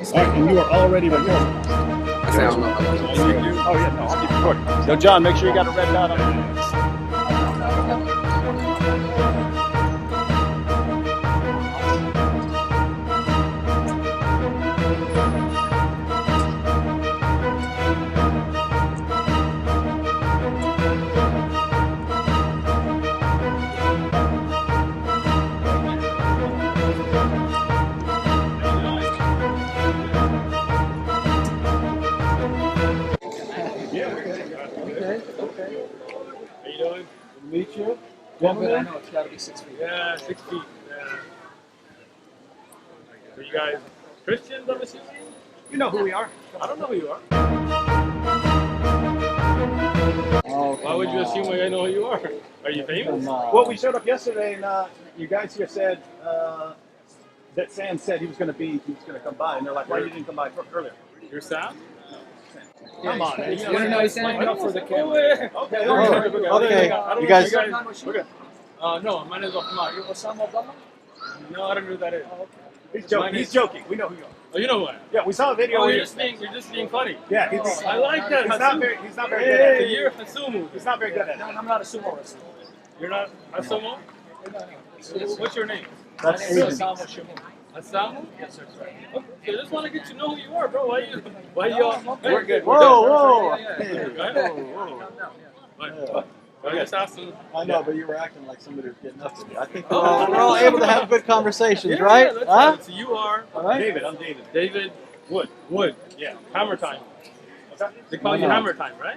And you are already recording. I say I don't know. Oh yeah, no, I'll keep recording. Yo, John, make sure you got a red dot on it. Meet you. Gentlemen, I know it's got to be 6 feet. Yeah, 6 feet. Yeah. So you guys Christians, I'm assuming? You know who we are. I don't know who you are. Oh, Why would you assume I know who you are? Are you famous? Well, we showed up yesterday, and you guys here said that Sam said he was going to come by, and they're like, "Why you didn't come by earlier?" You're Sam? Come on, man. You want to know he's standing up for the camera? Okay. You guys. Okay. No, my name is Umar. You Osama Abdullah? No, I don't know who that is. He's joking. He's joking. We know who you are. Oh, you know who I am? Yeah, we saw a video. Oh, where you're just being funny. Yeah, I like that. He's not very good at it. You're Hasumu. He's not very good at it. No, I'm not a sumo wrestler. You're not Hasumu? What's your name? My name is Osama Shimon. Hasamu? Yes, sir. Okay, I just want to get to know who you are, bro. Why you all? We're good. Whoa. I just asked him. I know, but you were acting like somebody was getting up to me. I think we're all able to have good conversations, right? That's Huh? right. So you are All right. David, I'm David. David Wood. Yeah. Hammer Time. What's that? They call you Hammer Time, right?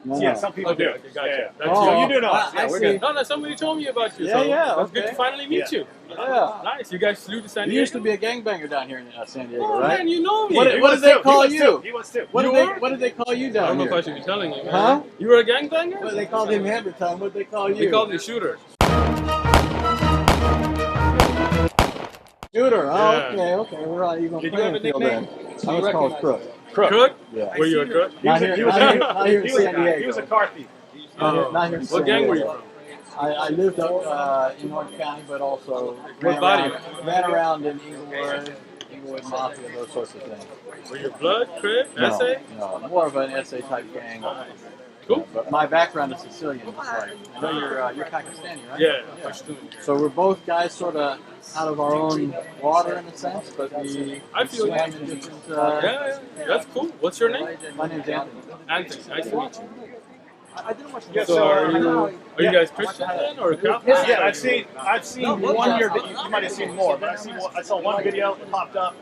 No, Yeah, no. some people Okay, do. okay, gotcha. Yeah. That's Oh, you. You do know us. I Yeah, we're see. good. No, somebody told me about you. Yeah, so yeah, That's good okay. to finally meet you. Yeah. Nice. You guys flew to San Diego? You used to be a gangbanger down here in San Diego, Oh, right? man, you know me. What did they call you? He was too. What You did were? they call you I down don't know here? if I should be telling you. Man. Huh? You were a gangbanger? Well, they called him Hammer Time. What did they call you? We called me Shooter. Shooter. Oh, Yeah. okay. We're on even Did you have a playing field nickname? then. I was called Crook. Crook? Yeah. Were you a crook? Not here in San Diego. He was a car thief. Not here in San What gang were you Diego. from? I lived up in Orange County, but also ran body? around in Inglewood Mafia, those sorts of things. Were you blood, crib, No, essay? no, more of an essay type gang. Cool. But my background is Sicilian. Just like, I know you're Pakistani, right? Yeah, Pashtun. So we're both guys sort of out of our own water in a sense, but we I feel swam you. in different. Yeah, that's cool. What's your name? My name's Anthony. Anthony. Nice to meet you. Yes, So are sir. you guys Christian then, or Catholic? Yeah, I've seen one year. You might have seen more, but I saw one video that popped up.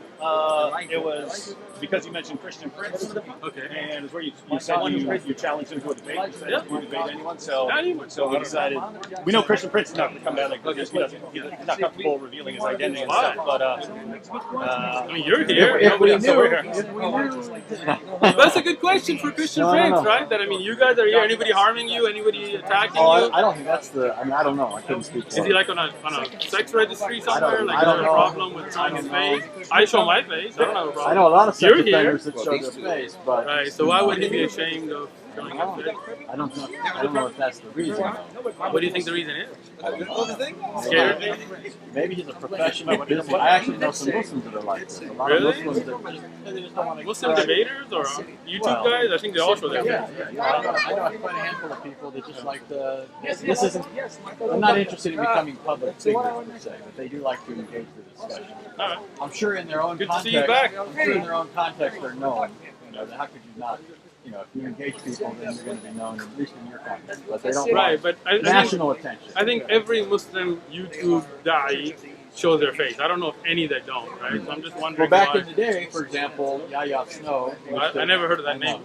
It was because you mentioned Christian Prince. Okay. And it's where you said you challenged him to a debate. You said you debate anyone. So Anyone. we decided. We know Christian Prince is not going to come down like this. He's not comfortable revealing his identity and stuff. But I mean, you're here. If we Nobody else knew, over here. That's a good question for Christian No, friends, no. right? That I mean, you guys are here. Anybody harming you? Anybody attacking Oh, you? I don't think that's the. I mean, I don't know. I couldn't speak for Is he him. like on a sex registry somewhere? Like, I is don't there a know. problem with showing his face? I show my face. I don't have a problem. I know a lot of sex You're here. offenders that show their face, but Right. So why would he be ashamed of showing his face? I don't know if that's the reason. What do you think the reason is? Scared? Maybe he's a professional busy. I actually know some Muslims that are like this. A lot of Really? Muslims that they just don't want to. Muslim debaters or YouTube guys? I think they all show their Yeah, face. I know quite a handful of people that just like the. This isn't. I'm not interested in becoming public figures per se, but they do like to engage the discussion. All right. I'm sure in their own Good to context. see you back. I'm sure in their own context they're known. You know, how could you not? You know, if you engage people, then you're going to be known, at least in your context. But they don't Right, want but I think, national attention. I think every Muslim YouTube da'i shows their face. I don't know if any that don't, right? So I'm just Well, wondering back why. in the day, for example, Yahya Snow. I never heard of that name.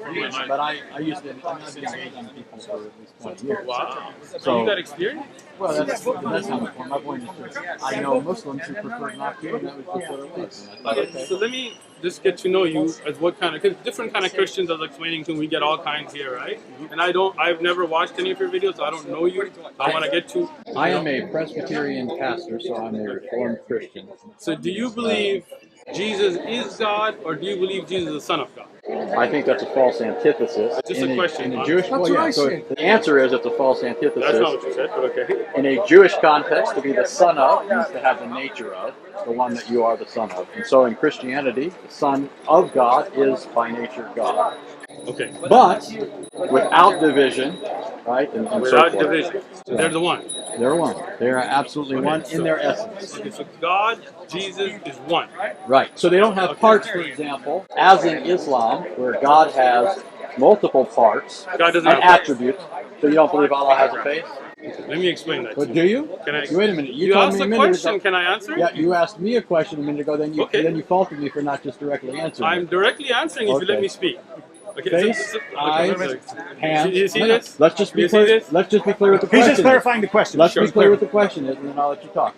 But I used to. I've been engaging people for at least 20 years. Wow. So So- you got experience? Well, that's not the point. My point is just, I know Muslims who prefer not to, and that was just what it was. And I thought, Okay, so let me just get to know you as what kind of, because different kind of Christians, I was explaining to, we get all kinds here, right? And I've never watched any of your videos, so I don't know you. I want to get to. I am a Presbyterian pastor, so I'm a Reformed Christian. So do you believe Jesus is God, or do you believe Jesus is the Son of God? I think that's a false antithesis. Just a question, In huh? a Jewish, well, yeah, so the answer is it's a false That's not antithesis. what you said, but okay. In a Jewish context, to be the son of means to have the nature of. the one that you are the son of. And so in Christianity, the son of God is by nature God. Okay. But without division, right? And so Without forth. division. So they're the one. They're one. They are absolutely Okay, one in so- their essence. Okay, so God, Jesus is one. Right. So they don't have Okay. parts, for example, as in Islam, where God has multiple parts God doesn't and have parts. attributes. So you don't believe Allah has a face? Let me explain that. But do you? Can I? Wait a minute. You told asked me a a minute question. ago. Can I answer? Yeah, you asked me a question a minute ago. Then you Okay. faulted me for not just directly answering. I'm directly answering if you let Okay. me speak. Okay. Face, eyes, hands. You see No, this? Let's just be You see clear. this? Let's just be clear with the He's question. just clarifying the question. Let's Sure. be clear with the question, and then I'll let you talk.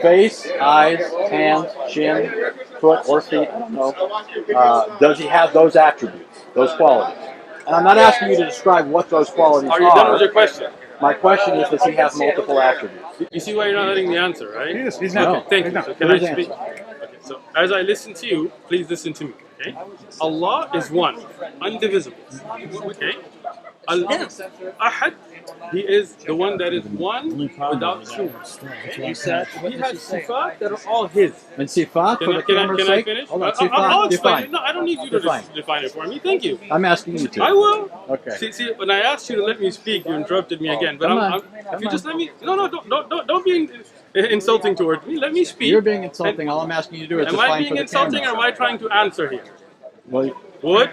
Face, eyes, hands, chin, foot, or feet. I don't know. Does he have those attributes, those qualities? And I'm not asking you to describe what those qualities Are you done with your question? My question is, does he have multiple attributes? You see why you're not letting me answer, right? He's No. not. Thank He's you. not. So can I Please speak? answer. Okay, so as I listen to you, please listen to me. Okay? Allah is one, undivisible. Okay? Al-Ahad, He is the one that is one without two. You said He has sifat that are all His. And sifat, for the camera's Can I sake. finish? Hold on, I'll sifat, explain define. it. No, I don't need you to define it for me. Thank you. I'm asking you to. I will. Okay. See, when I asked you to let me speak, you interrupted me again. But if you just let me, don't be insulting towards me. Let me speak. You're being insulting. All I'm asking you to do is Am define I for being the insulting, or camera. am I trying to answer here? Well, Would?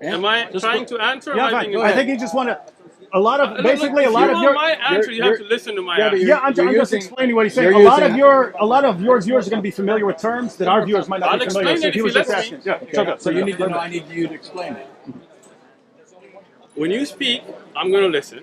yeah, Am I just trying go- to answer? Or Yeah, am I fine. being I think you just want to. A lot of basically a lot if of you your. want my answer, you have to listen to my Yeah, but answer. Yeah, I'm just using- explaining what he's saying. you're A lot using- of your viewers are going to be familiar with terms that our viewers might not I'll be familiar with. explain So it he if was you just let asking. me. Yeah, Okay, so you need to know. I need you to explain it. When you speak, I'm going to listen.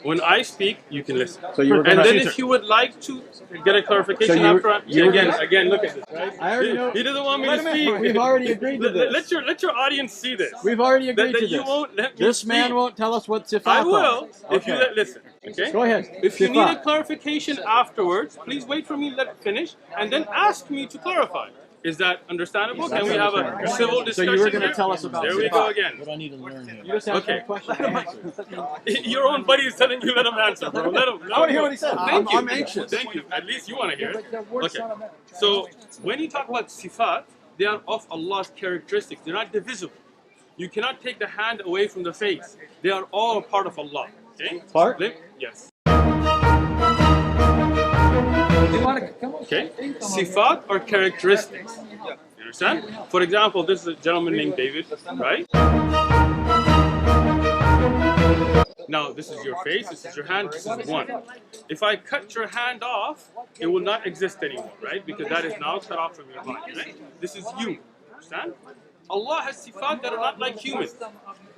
When I speak, you can listen. So you were And gonna- then if you would like to get a clarification So you- after, you were again, gonna- look at this, right? I already know. He doesn't want me to speak. We've already agreed to this. Let your audience see this. We've already agreed that to you this. won't let me This speak. man won't tell us what sifat I are. will if you Okay. listen. Okay. Go ahead. If you need a Sifat. clarification afterwards, please wait for me to let it finish and then ask me to clarify. Is that understandable? Can we have a civil So discussion you were going to here? tell us about There we sifat. go again. What I need to learn here. You just asked Okay. me a question. I answered. Your own buddy is telling you let him answer, bro. Let him. I want to hear what he said. Thank you. I'm anxious. Thank you. At least you want to hear it. Okay. So when you talk about sifat, they are of Allah's characteristics. They're not divisible. You cannot take the hand away from the face. They are all part of Allah. Okay? Part? Yes. You want to come on? Okay? Sifat are characteristics. You understand? For example, this is a gentleman named David, right? Now, this is your face, this is your hand, this is one. If I cut your hand off, it will not exist anymore, right? Because that is now cut off from your body, right? This is you. Understand? Allah has sifat that are not like humans.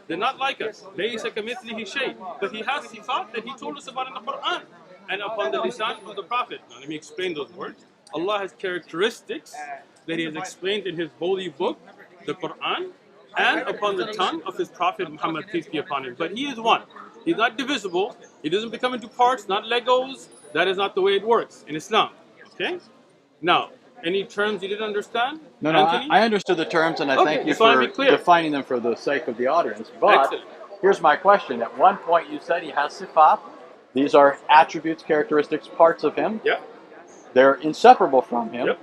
They're not like us. لَيْسَ كَمِثْلِهِ شَيْءٍ. But He has sifat that He told us about in the Quran and upon the lisan of the Prophet. Now let me explain those words. Allah has characteristics that He has explained in His holy book, the Quran, and upon the tongue of His Prophet Muhammad, peace be upon him. But He is one. He's not divisible. He doesn't become into parts, not Legos. That is not the way it works in Islam. Okay? Now, any terms you didn't understand? No, Anthony? I understood the terms, and I Okay, thank you just wanna for be clear. defining them for the sake of the audience. But Excellent. here's my question. At one point you said he has sifat. These are attributes, characteristics, parts of him. Yep. They're inseparable from him. Yep.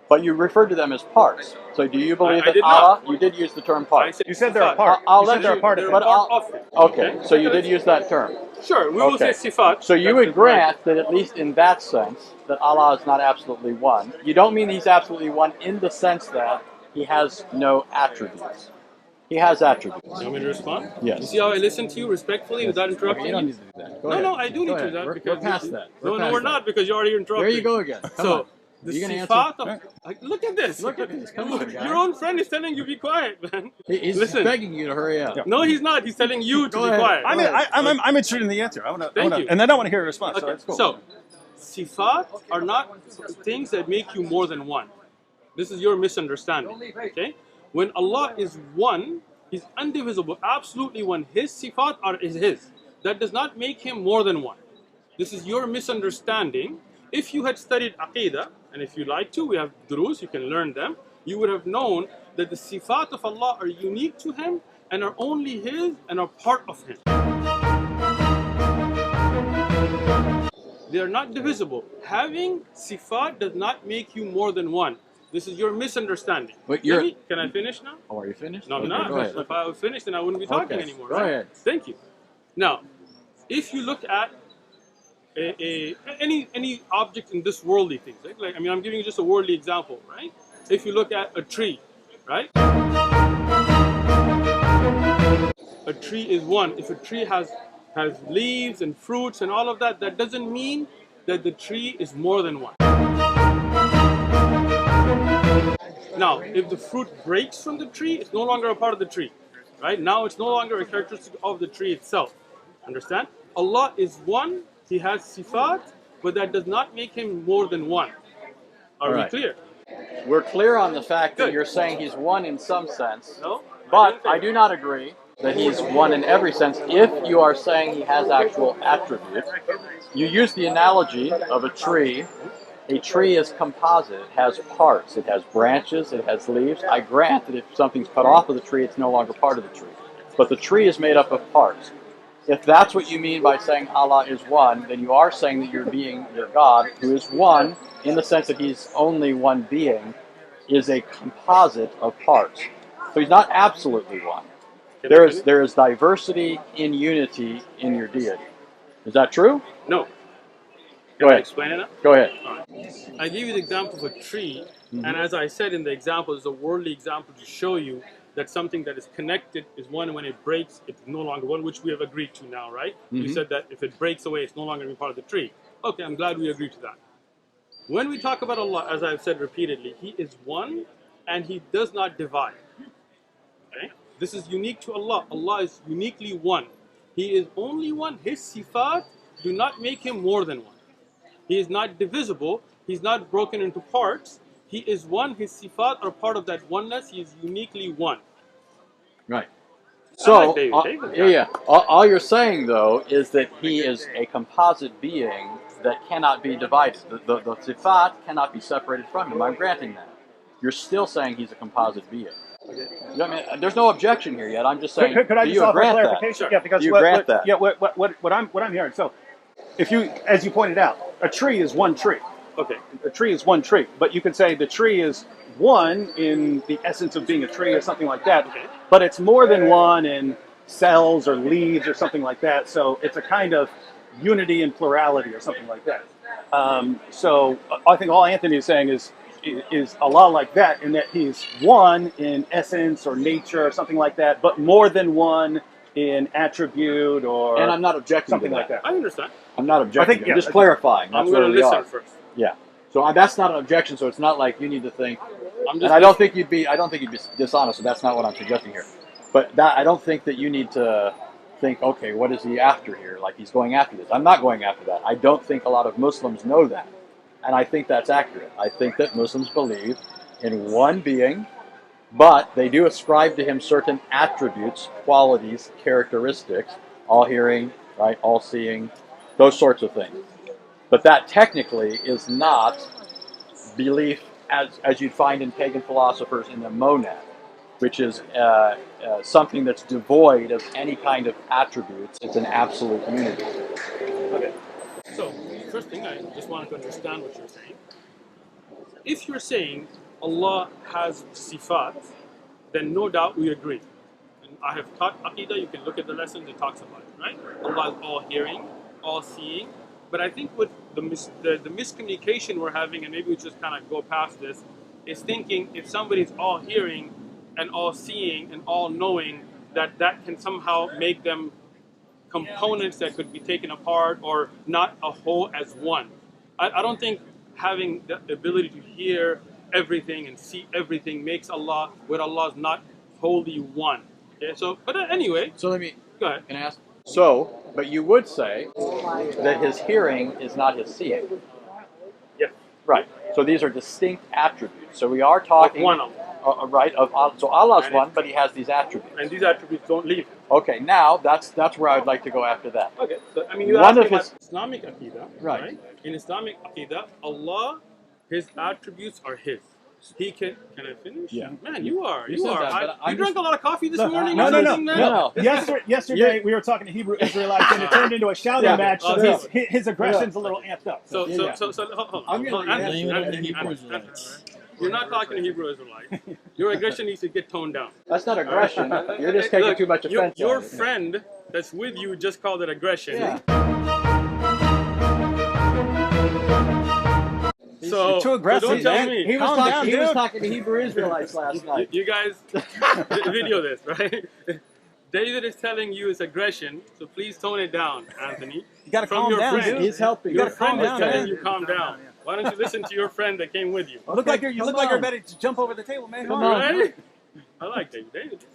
But you referred to them as parts. So do you believe I that did Allah, not. you did use the term I parts? You said they're a sifat. part. I'll You let said they're you- a part of They're it. but part I'll- of it. Okay, so you did use that term. Sure, we will say Okay. sifat. So you That's would it, grant that at least in that sense, that Allah is not absolutely one. You don't mean He's absolutely one in the sense that He has no attributes. He has attributes. You want me to respond? Yes. You see how I listen to you respectfully without interrupting You don't you? need to do that. Go No, ahead. no, I do Go need to ahead. do that We're because past that. No, past we're that. not because you already interrupted. There you go again. Come So on. the You gonna sifat answer? of look at this. Look at this. Come on, guy. Your own friend is telling you be quiet, man. He's Listen. begging you to hurry up. No, he's not. He's telling you to Go be ahead. quiet. I'm interested in the answer. Thank you. And I don't want to hear a response. So Okay, that's cool. so sifat are not things that make you more than one. This is your misunderstanding. Okay? When Allah is one, He's undivisible, absolutely one. His sifat is His. That does not make Him more than one. This is your misunderstanding. If you had studied Aqidah, and if you like to, we have durus, you can learn them, you would have known that the sifat of Allah are unique to Him and are only His and are part of Him. They are not divisible. Having sifat does not make you more than one. This is your misunderstanding. But Can I finish now? Oh, are you finished? No, I'm Okay, not. go ahead. If I was finished, then I wouldn't be talking Okay, anymore. go Right? ahead. Thank you. Now, if you look at any object in this worldly things, right? Like, I mean, I'm giving you just a worldly example, right? If you look at a tree, right? A tree is one. If a tree has leaves and fruits and all of that, that doesn't mean that the tree is more than one. Now, if the fruit breaks from the tree, it's no longer a part of the tree, right? Now it's no longer a characteristic of the tree itself. Understand? Allah is one. He has sifat, but that does not make him more than one. Are we clear? We're clear on the fact that Good. you're saying he's one in some sense, No? but I do not agree that he's one in every sense. If you are saying he has actual attributes, you use the analogy of a tree. A tree is composite. It has parts. It has branches. It has leaves. I grant that if something's cut off of the tree, it's no longer part of the tree. But the tree is made up of parts. If that's what you mean by saying Allah is one, then you are saying that your God, who is one, in the sense that he's only one being, is a composite of parts. So he's not absolutely one. There is diversity in unity in your deity. Is that true? No. Go ahead. Explain it now? Go ahead. I gave you the example of a tree, and as I said in the example, it's a worldly example to show you that something that is connected is one. When it breaks, it's no longer one, which we have agreed to now, right? You said that if it breaks away, it's no longer going to be part of the tree. Okay, I'm glad we agreed to that. When we talk about Allah, as I've said repeatedly, He is one, and He does not divide. Okay? This is unique to Allah. Allah is uniquely one. He is only one. His sifat do not make Him more than one. He is not divisible. He's not broken into parts. He is one. His sifat are part of that oneness. He is uniquely one. Right. So, Yeah. all you're saying, though, is that he is a composite being that cannot be divided. The sifat cannot be separated from him. I'm granting that. You're still saying he's a composite being. You know what I mean? There's no objection here yet. I'm just saying, Could I do just you offer grant clarification? that? Yeah, because Do you grant that? Yeah, what I'm hearing. So, if you, as you pointed out, a tree is one tree. Okay. A tree is one tree, but you could say the tree is one in the essence of being a tree or something like that. Okay. But it's more than one in cells or leaves or something like that. So it's a kind of unity and plurality or something like that. So I think all Anthony is saying is Allah like that, in that He's one in essence or nature or something like that, but more than one in attribute or And I'm not objecting something to like that. I understand. I'm not objecting. think, I'm yeah, just I- clarifying. I'm That's going where to we listen are. first. Yeah. So that's not an objection. So it's not like you need to think. I'm just And I don't think you'd be dishonest. So that's not what I'm suggesting here. But I don't think that you need to think, okay, what is he after here? Like he's going after this. I'm not going after that. I don't think a lot of Muslims know that. And I think that's accurate. I think that Muslims believe in one being, but they do ascribe to him certain attributes, qualities, characteristics, all hearing, right, all seeing, those sorts of things. But that technically is not belief as you'd find in pagan philosophers in the monad, which is something that's devoid of any kind of attributes. It's an absolute unity. Okay. So, first thing, I just wanted to understand what you're saying. If you're saying Allah has sifat, then no doubt we agree. And I have taught Aqidah, you can look at the lessons, it talks about it, right? Allah is all hearing, all seeing. But I think with the miscommunication we're having, and maybe we just kind of go past this, is thinking if somebody's all hearing and all seeing and all knowing, that can somehow make them components that could be taken apart or not a whole as one. I don't think having the ability to hear everything and see everything makes Allah, where Allah is not wholly one. Okay, so, but anyway, So let me, go ahead. can I ask? So, but you would say that his hearing is not his seeing. Yeah. Right. So these are distinct attributes. So we are talking, One of them. right? So Allah's And one, but He has these attributes. And these attributes don't leave him. Okay. Now that's where I would like to go after that. Okay, so I mean, you One asked me of about his- Islamic Aqidah, Right. right? In Islamic Aqidah, Allah, His attributes are His. he can I finish? Yeah. Man, you said that, but you drank a lot of coffee this morning? No, or no, no, something, man? No. Yesterday we were talking to Hebrew Israelites, and it turned into a shouting Yeah. match. So Yeah. his aggression's a little amped up. So Yeah. hold on. I'm gonna Anthony, blame it on the Anthony, Hebrew Anthony, Israelites. You're not talking to Hebrew Israelites. Your aggression needs to get toned down. That's not aggression. You're just taking Look, too much offense. Your on it. friend that's with you just called it aggression. Yeah. So, Too aggressive, so don't tell man. me. He was Calm talking. down, He was dude. talking to Hebrew Israelites last night. You guys video this, right? David is telling you it's aggression, so please tone it down, Anthony. You gotta From calm your down, friend. dude. He's helping. Your gotta friend calm is down, telling man. you calm down. Why don't you listen to your friend that came with you? You look like you're Come ready to jump over the table, man. Come on. Right? I like David. David.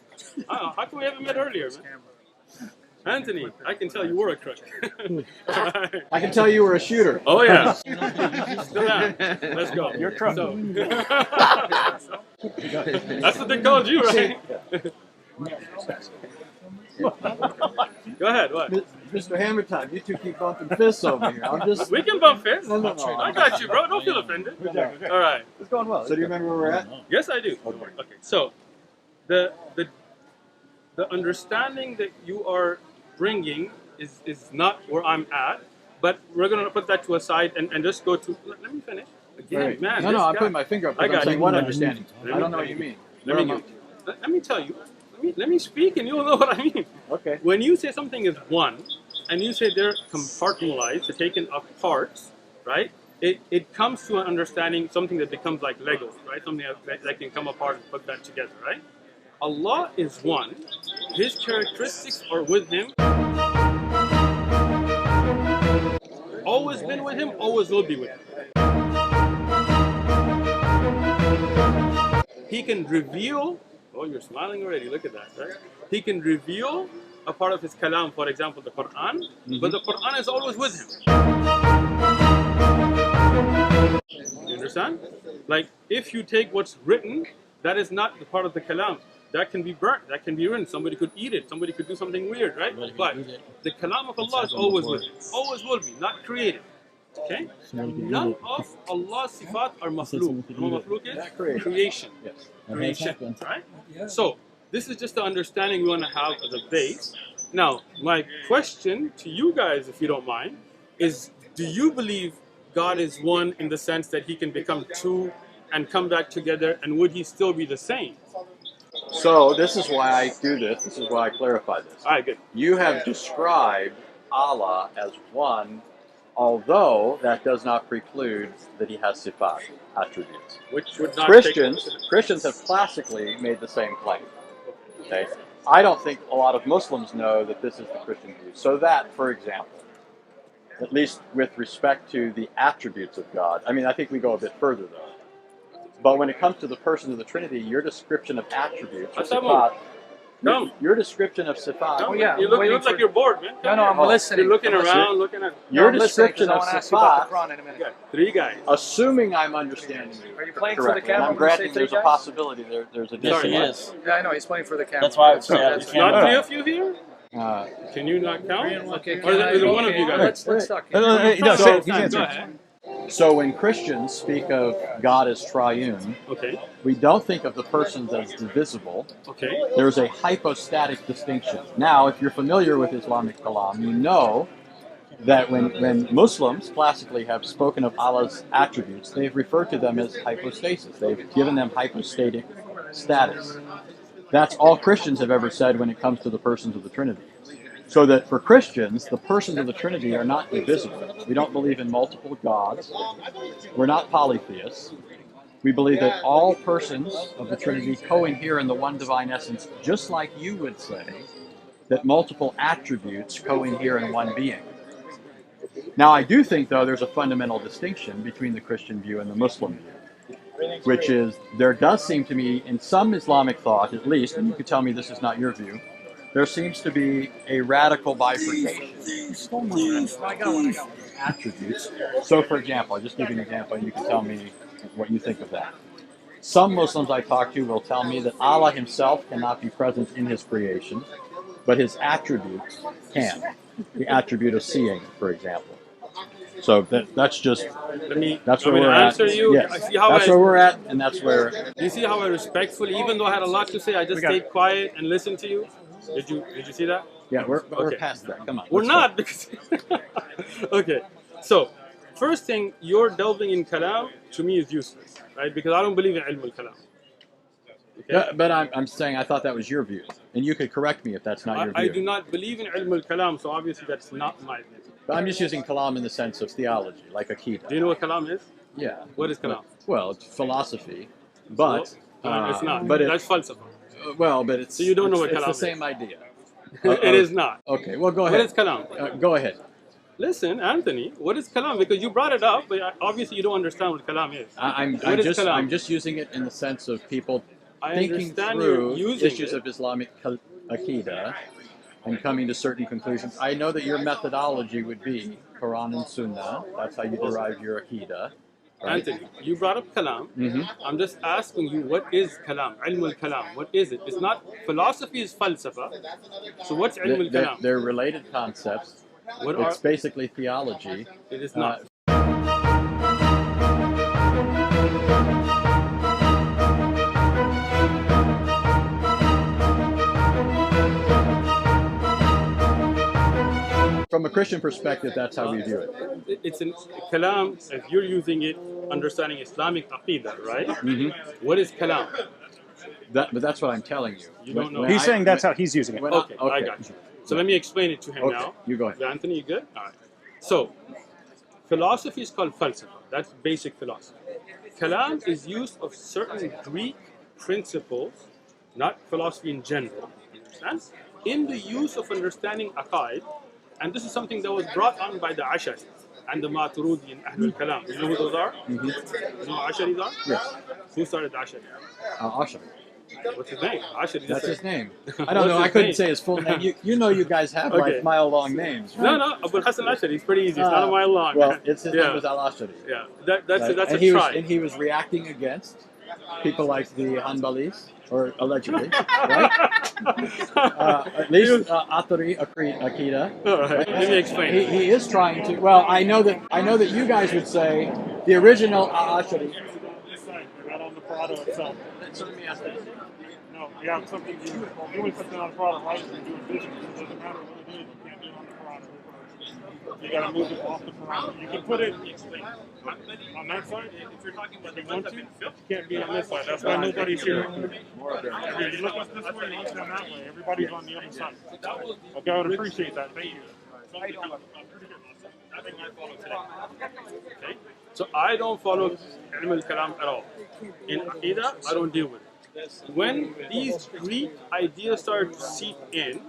I don't know, how come we haven't met earlier, man? Anthony, I can tell you were a crook. I can tell you were a shooter. Oh yeah. Still down. Let's go. You're a crook. So, that's what they called you, right? Go ahead. What? Mr. Hammer Time, you two keep bumping fists over here. I'm just. We can bump fists. No. I got you, bro. Don't feel offended. All right. It's going well. So do you remember where we're at? Yes, I do. Okay. So, the understanding that you are bringing is not where I'm at, but we're gonna put that to a side and just go to. Let me finish. Again, Right. man. No, this I'm guy- putting my finger up. I I'm got saying you. what understanding. I don't know what you mean. Let me tell you. Let me speak, and you'll know what I mean. Okay. When you say something is one, and you say they're compartmentalized, they're taken apart, right? It comes to an understanding, something that becomes like Lego, right? Something that can come apart and put that together, right? Allah is one. His characteristics are with Him. Always been with Him, always will be with Him. He can reveal. Oh, you're smiling already. Look at that, right? He can reveal a part of His kalam, for example, the Quran, but the Quran is always with Him. You understand? Like, if you take what's written, that is not the part of the kalam. That can be burnt, that can be ruined. Somebody could eat it, somebody could do something weird, right? But the kalam of Allah is always with Him. Always will be, not created. Okay? None of Allah's sifat are makhluk. You know what makhluk is? Creation. Yes. Creation, right? So, this is just the understanding we want to have as a base. Now, my question to you guys, if you don't mind, is do you believe God is one in the sense that He can become two and come back together, and would He still be the same? So this is why I do this. This is why I clarify this. All right, good. You have described Allah as one, although that does not preclude that He has sifat, attributes. Which would not Christians have classically made the same claim. Okay, I don't think a lot of Muslims know that this is the Christian view. So that, for example, at least with respect to the attributes of God, I mean, I think we go a bit further though. But when it comes to the persons of the Trinity, your description of attributes, or sifat, your description of sifat, No, you look like you're bored, man. No, I'm listening. You're looking around, looking at. your description of sifat, Yeah, 3 guys. assuming I'm understanding you Are you playing for the correctly, and camera I'm when you say granting three there's a guys? possibility there's a Yes, he disconnect. is. Yeah, I know. He's playing for the camera. That's why I would say That's the Not camera. 3 of you here? Can you not count? Okay, Or is it one of you guys? Let's talk. No, So- he's answering. Go ahead. So when Christians speak of God as triune, Okay. we don't think of the persons as divisible. Okay. There's a hypostatic distinction. Now, if you're familiar with Islamic kalam, you know that when Muslims classically have spoken of Allah's attributes, they've referred to them as hypostasis. They've given them hypostatic status. That's all Christians have ever said when it comes to the persons of the Trinity. So that for Christians, the persons of the Trinity are not divisible. We don't believe in multiple gods. We're not polytheists. We believe that all persons of the Trinity co-inhere in the one divine essence, just like you would say that multiple attributes co-inhere in one being. Now, I do think, though, there's a fundamental distinction between the Christian view and the Muslim view, which is there does seem to me, in some Islamic thought at least, and you could tell me this is not your view, there seems to be a radical bifurcation attributes. So, for example, I'll just give you an example, and you can tell me what you think of that. Some Muslims I talk to will tell me that Allah Himself cannot be present in His creation, but His attributes can. The attribute of seeing, for example. So that's just Let me. that's I'm where going we're to at. answer you. Yes, I see how that's I. where we're at, and that's where. Do you see how I respectfully, even though I had a lot to say, I just stayed quiet and listened to you? Did you see that? Yeah, we're Okay. past that. Come on. We're let's go. not because. Okay, so first thing, you're delving in kalam to me is useless, right? Because I don't believe in ilm al-kalam. Okay? Yeah, but I'm saying I thought that was your view, and you could correct me if that's not your view. I do not believe in ilm al-kalam, so obviously that's not my view. But I'm just using kalam in the sense of theology, like akida. Do you know what kalam is? Yeah. What is kalam? Well, it's philosophy, but No, it's not. But That's falsafa. well, but it's So you don't know what it's kalam the is. same idea. It is not. Okay, well, go What ahead. is kalam? Go ahead. Listen, Anthony, what is kalam? Because you brought it up, but obviously you don't understand what kalam is. I'm just using it in the sense of people thinking through issues of Islamic akida and coming to certain conclusions. I know that your methodology would be Quran and Sunnah. That's how you derive your akida. Right? Anthony, you brought up kalam. I'm just asking you, what is kalam? Ilm al-kalam. What is it? It's not, philosophy is falsafa. So what's ilm al-kalam? They're related concepts. It's basically theology. It is not. From a Christian perspective, that's how we view it. It's in kalam, if you're using it, understanding Islamic aqidah, right? What is kalam? But that's what I'm telling you. You don't know. He's saying that's how he's using it. Okay, I got you. So let me explain it to him now. You go ahead. Anthony, you good? All right. So, philosophy is called falsafa. That's basic philosophy. Kalam is used of certain Greek principles, not philosophy in general, understand? In the use of understanding aqaid, and this is something that was brought on by the Ashari and the Maturidi and Ahlul Kalam. You know who those are? You know who Asharis are? Yes. Who started the Ashari? Ashari. What's his name? Ashari. That's his name. I don't know. I couldn't say his full name. You know, you guys have like mile-long names. Right? No, Abu Hassan Ashari. It's pretty easy. It's not a mile long. Well, his name was Al-Ashari. Yeah, that's right? a try. And he was reacting against people like the Hanbalis, or allegedly, right? At least Atari Akida. All right, let me explain. He is trying to. Well, I know that you guys would say the original Ashari. Not on the product itself. So let me ask this. No, you have something doing something on the product, right? You do a vision. It doesn't matter what it is. You can't do it on the product. You got to move it off the product. You can put it on that side. If you're talking about the one two, you can't be on this side. That's why nobody's here. You look us this way, you look them that way. Everybody's on the other side. Okay, I would appreciate that. Thank you. I think I follow today. Okay? So I don't follow ilm al-kalam at all. In Aqidah, I don't deal with it. When these Greek ideas started to seep in,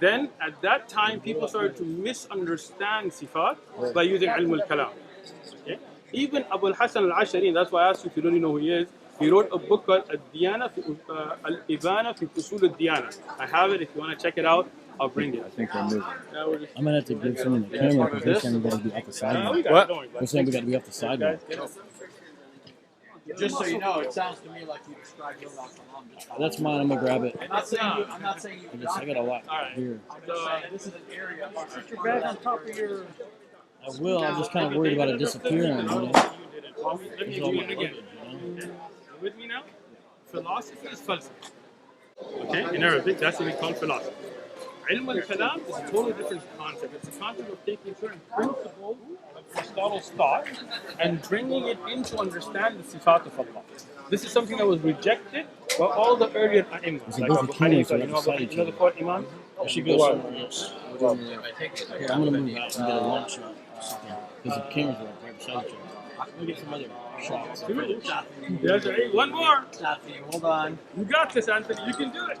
then at that time people started to misunderstand sifat by using ilm al-kalam. Okay? Even Abu al-Hasan al-Ashari, and that's why I asked you if you don't know who he is, he wrote a book called Al-Diyana Al-Ibana fi Usul al-Diyana. I have it. If you want to check it out, I'll bring it. I think we're moving. I'm gonna have to give someone the camera because they're saying we gotta be off the sideline. What? They're saying we gotta be off the sideline. Just so you know, it sounds to me like you described your That's mine. I'm gonna grab it. I'm not saying you. I got a lot here. This is an area. Put your bag on top of your. I will. I'm just kind of worried about it disappearing. You know? Let me It's all do my it again. luggage, you know? With me now? Philosophy is falsafa. Okay? In Arabic, that's what we call philosophy. Ilm al-kalam is a totally different concept. It's a concept of taking certain principles of Aristotle's thought and bringing it in to understand the sifat of Allah. This is something that was rejected by all the earlier Imams, like Abu Hanifa, you know the four Imams? I should go somewhere else. Here, I'm gonna move out and get a long shot. Because the cameras are right beside each other. I'm gonna get some other shots. One more! Hold on. You got this, Anthony. You can do it.